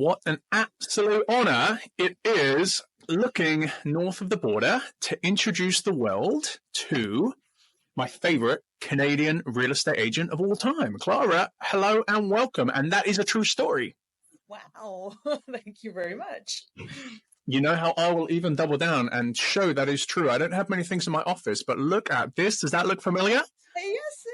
What an absolute honor it is looking north of the border to introduce the world to my favorite Canadian real estate agent of all time. Clara, hello and welcome. And that is a true story. Wow. Thank you very much. You know how I will even double down and show that is true. I don't have many things in my office, but look at this. Does that look familiar? Yes.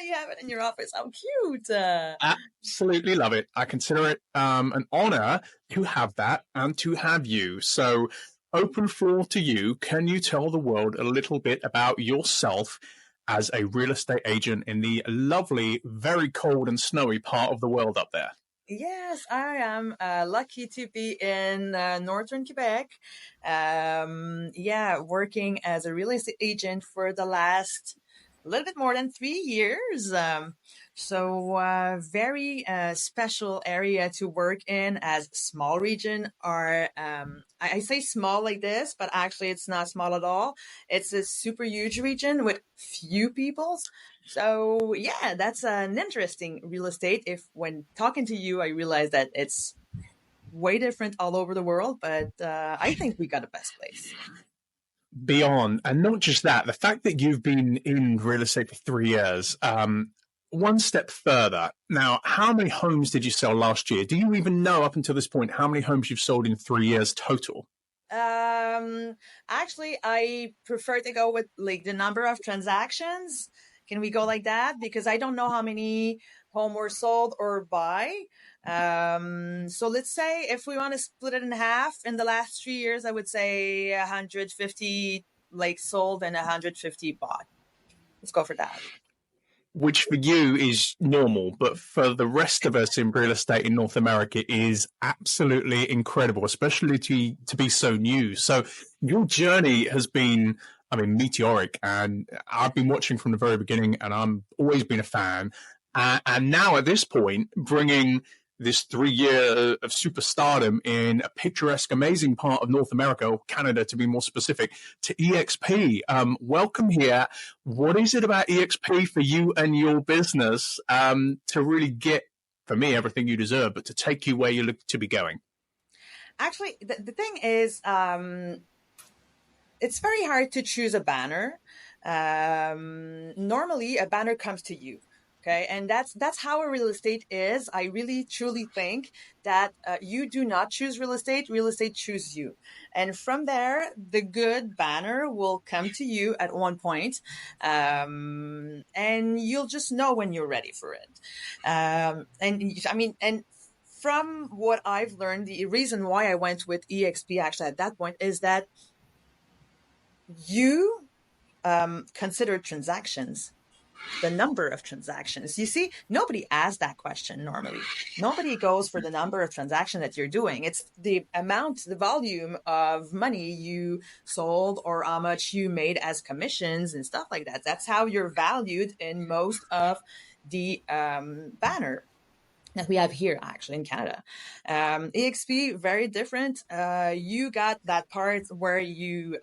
You have it in your office. How cute. Absolutely love it. I consider it an honor to have that and to have you. So open floor to you. Can you tell the world a little bit about yourself as a real estate agent in the lovely, very cold and snowy part of the world up there? Yes, I am lucky to be in Northern Quebec. Working as a real estate agent for the last a little bit more than 3 years. Very special area to work in, as small region are, I say small like this, but actually it's not small at all. It's a super huge region with few people. So yeah, that's an interesting real estate. If when talking to you, I realize that it's way different all over the world, but I think we got the best place. Beyond, and not just that, the fact that you've been in real estate for 3 years, one step further. Now, how many homes did you sell last year? Do you even know up until this point how many homes you've sold in 3 years total? Actually, I prefer to go with like the number of transactions. Can we go like that? Because I don't know how many home were sold or buy. So let's say if we want to split it in half, in the last 3 years, I would say 150 like sold and 150 bought. Let's go for that. Which for you is normal, but for the rest of us in real estate in North America is absolutely incredible, especially to be so new. So your journey has been, meteoric, and I've been watching from the very beginning, and I'm always been a fan. And now at this point, bringing this 3 year of superstardom in a picturesque, amazing part of North America, or Canada to be more specific, to eXp. Welcome here. What is it about eXp for you and your business to really get, for me, everything you deserve, but to take you where you look to be going? Actually, the thing is, it's very hard to choose a banner. Normally, a banner comes to you. Okay, and that's how a real estate is. I really truly think that you do not choose real estate chooses you. And from there, the good banner will come to you at one point, and you'll just know when you're ready for it. And from what I've learned, the reason why I went with eXp actually at that point is that you consider transactions. The number of transactions. You see, nobody asks that question normally. Nobody goes for the number of transactions that you're doing. It's the amount, the volume of money you sold or how much you made as commissions and stuff like that. That's how you're valued in most of the banner that we have here actually in Canada. eXp, very different. You got that part where you,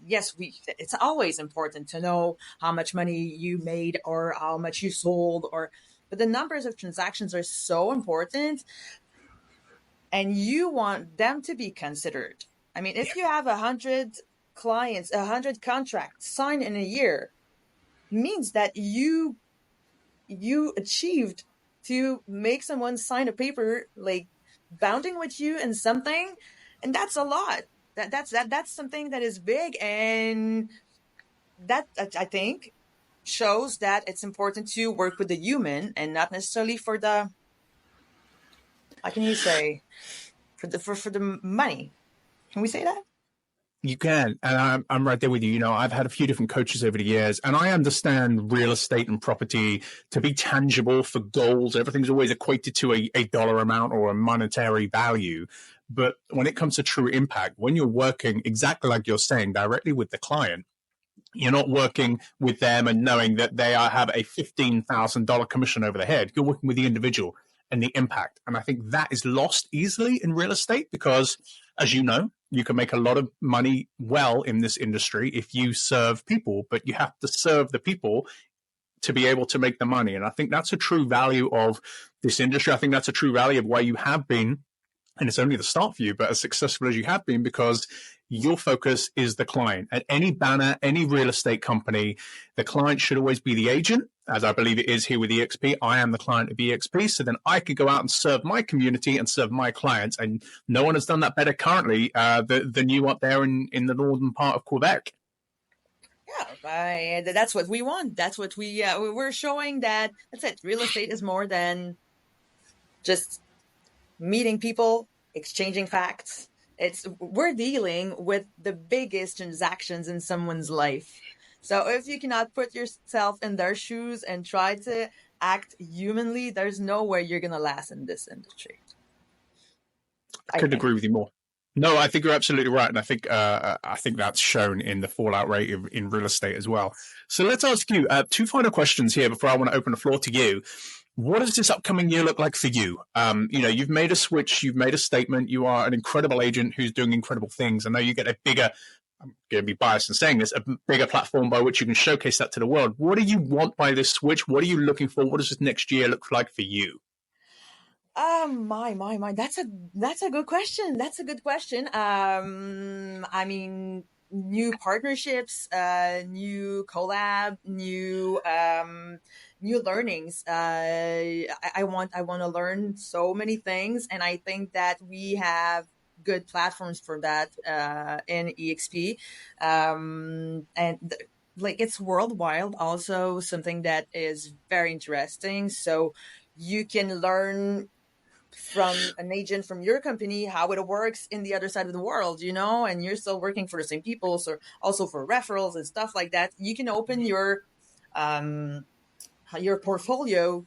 it's always important to know how much money you made or how much you sold, but the numbers of transactions are so important and you want them to be considered. I mean, if you have 100 clients, 100 contracts signed in a year, means that you achieved to make someone sign a paper like bounding with you in something, and that's a lot. That's something that is big, and that I think shows that it's important to work with the human and not necessarily for the, how can you say, for the money. Can we say that? You can, and I'm right there with you. You know, I've had a few different coaches over the years, and I understand real estate and property to be tangible for goals. Everything's always equated to a dollar amount or a monetary value. But when it comes to true impact, when you're working exactly like you're saying, directly with the client, you're not working with them and knowing that they have a $15,000 commission over their head. You're working with the individual and the impact. And I think that is lost easily in real estate because, as you know, you can make a lot of money well in this industry if you serve people, but you have to serve the people to be able to make the money. And I think that's a true value of this industry. I think that's a true value of why you have been And it's only the start for you, but as successful as you have been, because your focus is the client. At any banner, any real estate company, the client should always be the agent, as I believe it is here with eXp. I am the client of eXp, so then I could go out and serve my community and serve my clients. And no one has done that better currently than you up there in the northern part of Quebec. Yeah, that's what we want. That's what we're showing, that that's it. Real estate is more than just meeting people, exchanging facts. We're dealing with the biggest transactions in someone's life. So if you cannot put yourself in their shoes and try to act humanly, there's no way you're gonna last in this industry. I couldn't agree with you more. No, I think you're absolutely right, and I think that's shown in the fallout rate in real estate as well. So let's ask you two final questions here before I want to open the floor to you. What does this upcoming year look like for you? You've made a switch, you've made a statement, you are an incredible agent who's doing incredible things. I know you get a bigger, I'm going to be biased in saying this, a bigger platform by which you can showcase that to the world. What do you want by this switch? What are you looking for? What does this next year look like for you? My. That's a good question. That's a good question. I mean, new partnerships, new collab, new learnings. I want to learn so many things, and I think that we have good platforms for that in eXp. Like, it's worldwide, also something that is very interesting. So you can learn from an agent from your company how it works in the other side of the world, and you're still working for the same people, so also for referrals and stuff like that. You can open your portfolio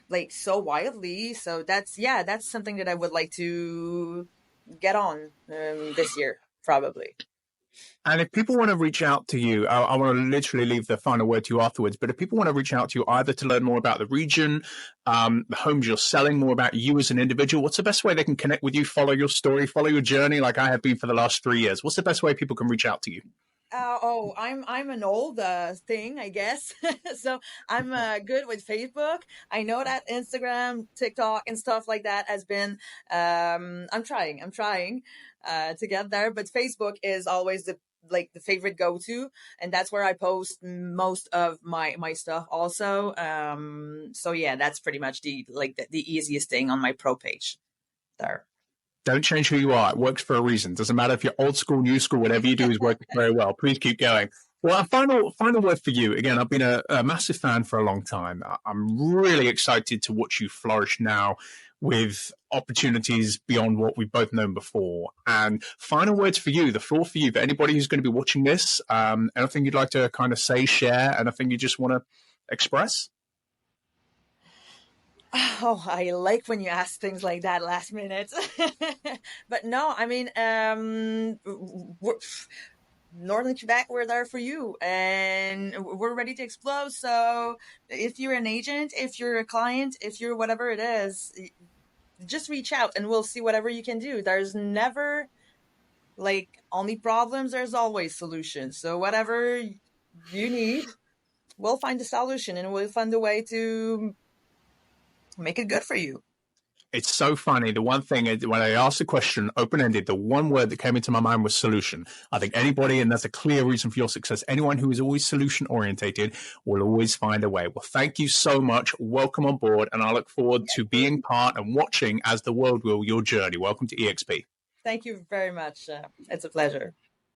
like so wildly. So that's something that I would like to get on this year, probably. And if people want to reach out to you, I want to literally leave the final word to you afterwards. But if people want to reach out to you either to learn more about the region, the homes you're selling, more about you as an individual, what's the best way they can connect with you, follow your story, follow your journey like I have been for the last 3 years? What's the best way people can reach out to you? I'm an old thing, I guess. So I'm good with Facebook. I know that Instagram, TikTok, and stuff like that has been. I'm trying to get there, but Facebook is always the favorite go-to, and that's where I post most of my stuff also. So yeah, that's pretty much the easiest thing on my pro page there. Don't change who you are. It works for a reason. Doesn't matter if you're old school, new school, whatever you do is working very well. Please keep going. Well, a final word for you. Again, I've been a massive fan for a long time. I'm really excited to watch you flourish now with opportunities beyond what we've both known before. And final words for you, the floor for you, for anybody who's going to be watching this, anything you'd like to kind of say, share, anything you just want to express? Oh, I like when you ask things like that last minute. But no, I mean, Northern Quebec, we're there for you, and we're ready to explode. So if you're an agent, if you're a client, if you're whatever it is, just reach out and we'll see whatever you can do. There's never only problems, there's always solutions. So whatever you need, we'll find a solution and we'll find a way to make it good for you. It's so funny. The one thing is, when I asked the question open-ended, the one word that came into my mind was solution. I think anybody, and that's a clear reason for your success, anyone who is always solution-orientated will always find a way. Well, thank you so much. Welcome on board, and I look forward to being part and watching as the world will your journey. Welcome to eXp. Thank you very much. It's a pleasure.